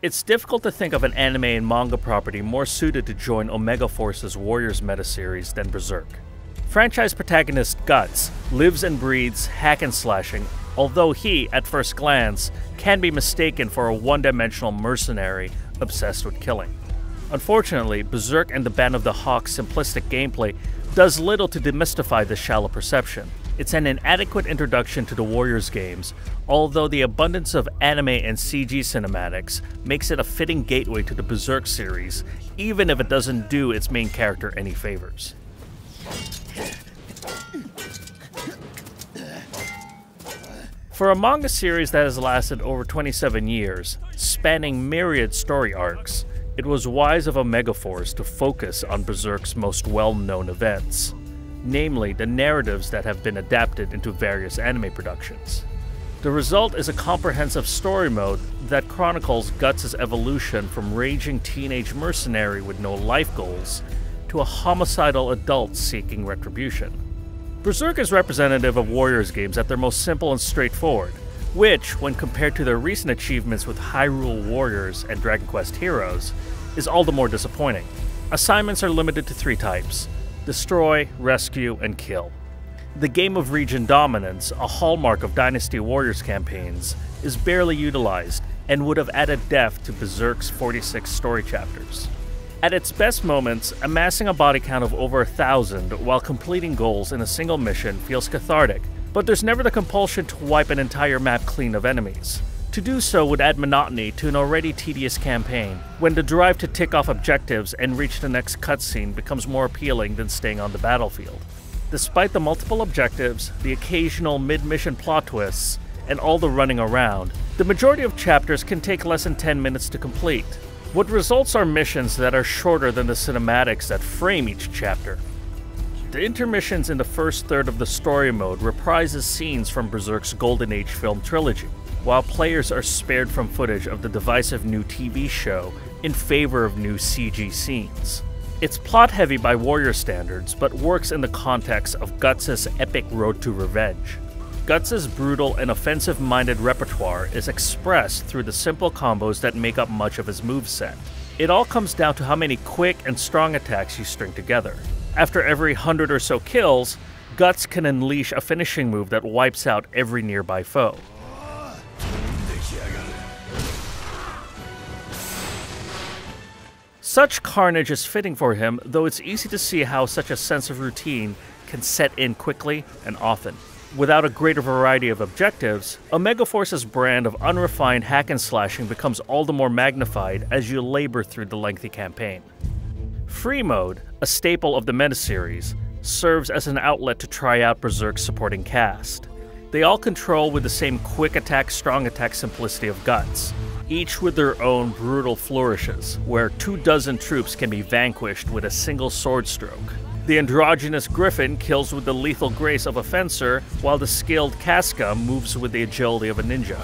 It's difficult to think of an anime and manga property more suited to join Omega Force's Warriors meta-series than Berserk. Franchise protagonist Guts lives and breathes hack and slashing, although he, at first glance, can be mistaken for a one-dimensional mercenary obsessed with killing. Unfortunately, Berserk and the Band of the Hawk's simplistic gameplay does little to demystify this shallow perception. It's an inadequate introduction to the Warriors games, although the abundance of anime and CG cinematics makes it a fitting gateway to the Berserk series, even if it doesn't do its main character any favors. For a manga series that has lasted over 27 years, spanning myriad story arcs, it was wise of Omega Force to focus on Berserk's most well-known events, namely the narratives that have been adapted into various anime productions. The result is a comprehensive story mode that chronicles Guts' evolution from raging teenage mercenary with no life goals to a homicidal adult seeking retribution. Berserk is representative of Warriors games at their most simple and straightforward, which, when compared to their recent achievements with Hyrule Warriors and Dragon Quest Heroes, is all the more disappointing. Assignments are limited to 3 types: destroy, rescue, and kill. The game of region dominance, a hallmark of Dynasty Warriors campaigns, is barely utilized and would have added depth to Berserk's 46 story chapters. At its best moments, amassing a body count of over 1,000 while completing goals in a single mission feels cathartic, but there's never the compulsion to wipe an entire map clean of enemies. To do so would add monotony to an already tedious campaign, when the drive to tick off objectives and reach the next cutscene becomes more appealing than staying on the battlefield. Despite the multiple objectives, the occasional mid-mission plot twists, and all the running around, the majority of chapters can take less than 10 minutes to complete. What results are missions that are shorter than the cinematics that frame each chapter. The intermissions in the first third of the story mode reprises scenes from Berserk's Golden Age film trilogy, while players are spared from footage of the divisive new TV show in favor of new CG scenes. It's plot-heavy by Warrior standards, but works in the context of Guts' epic road to revenge. Guts' brutal and offensive-minded repertoire is expressed through the simple combos that make up much of his moveset. It all comes down to how many quick and strong attacks you string together. After every 100 or so kills, Guts can unleash a finishing move that wipes out every nearby foe. Such carnage is fitting for him, though it's easy to see how such a sense of routine can set in quickly and often. Without a greater variety of objectives, Omega Force's brand of unrefined hack and slashing becomes all the more magnified as you labor through the lengthy campaign. Free mode, a staple of the meta-series, serves as an outlet to try out Berserk's supporting cast. They all control with the same quick attack, strong attack simplicity of Guts, each with their own brutal flourishes, where 24 troops can be vanquished with a single sword stroke. The androgynous Griffin kills with the lethal grace of a fencer, while the skilled Casca moves with the agility of a ninja.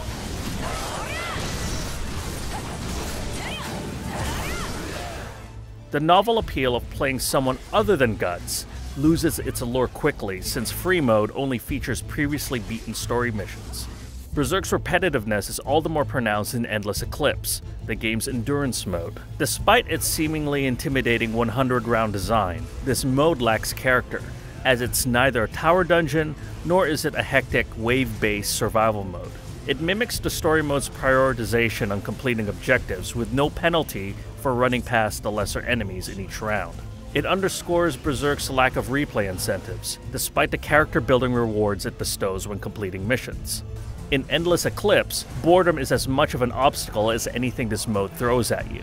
The novel appeal of playing someone other than Guts loses its allure quickly, since free mode only features previously beaten story missions. Berserk's repetitiveness is all the more pronounced in Endless Eclipse, the game's endurance mode. Despite its seemingly intimidating 100-round design, this mode lacks character, as it's neither a tower dungeon nor is it a hectic, wave-based survival mode. It mimics the story mode's prioritization on completing objectives with no penalty for running past the lesser enemies in each round. It underscores Berserk's lack of replay incentives, despite the character-building rewards it bestows when completing missions. In Endless Eclipse, boredom is as much of an obstacle as anything this mode throws at you.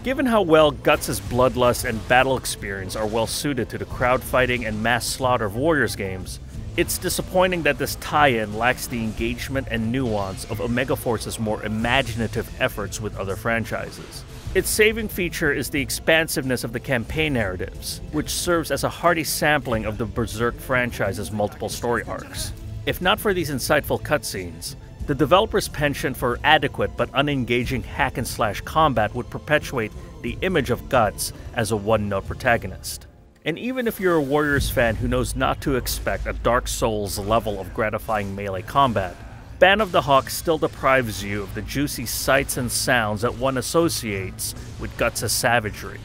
Given how well Guts' bloodlust and battle experience are well suited to the crowd-fighting and mass slaughter of Warriors games, it's disappointing that this tie-in lacks the engagement and nuance of Omega Force's more imaginative efforts with other franchises. Its saving feature is the expansiveness of the campaign narratives, which serves as a hearty sampling of the Berserk franchise's multiple story arcs. If not for these insightful cutscenes, the developer's penchant for adequate but unengaging hack-and-slash combat would perpetuate the image of Guts as a one-note protagonist. And even if you're a Warriors fan who knows not to expect a Dark Souls level of gratifying melee combat, Band of the Hawk still deprives you of the juicy sights and sounds that one associates with Guts' savagery.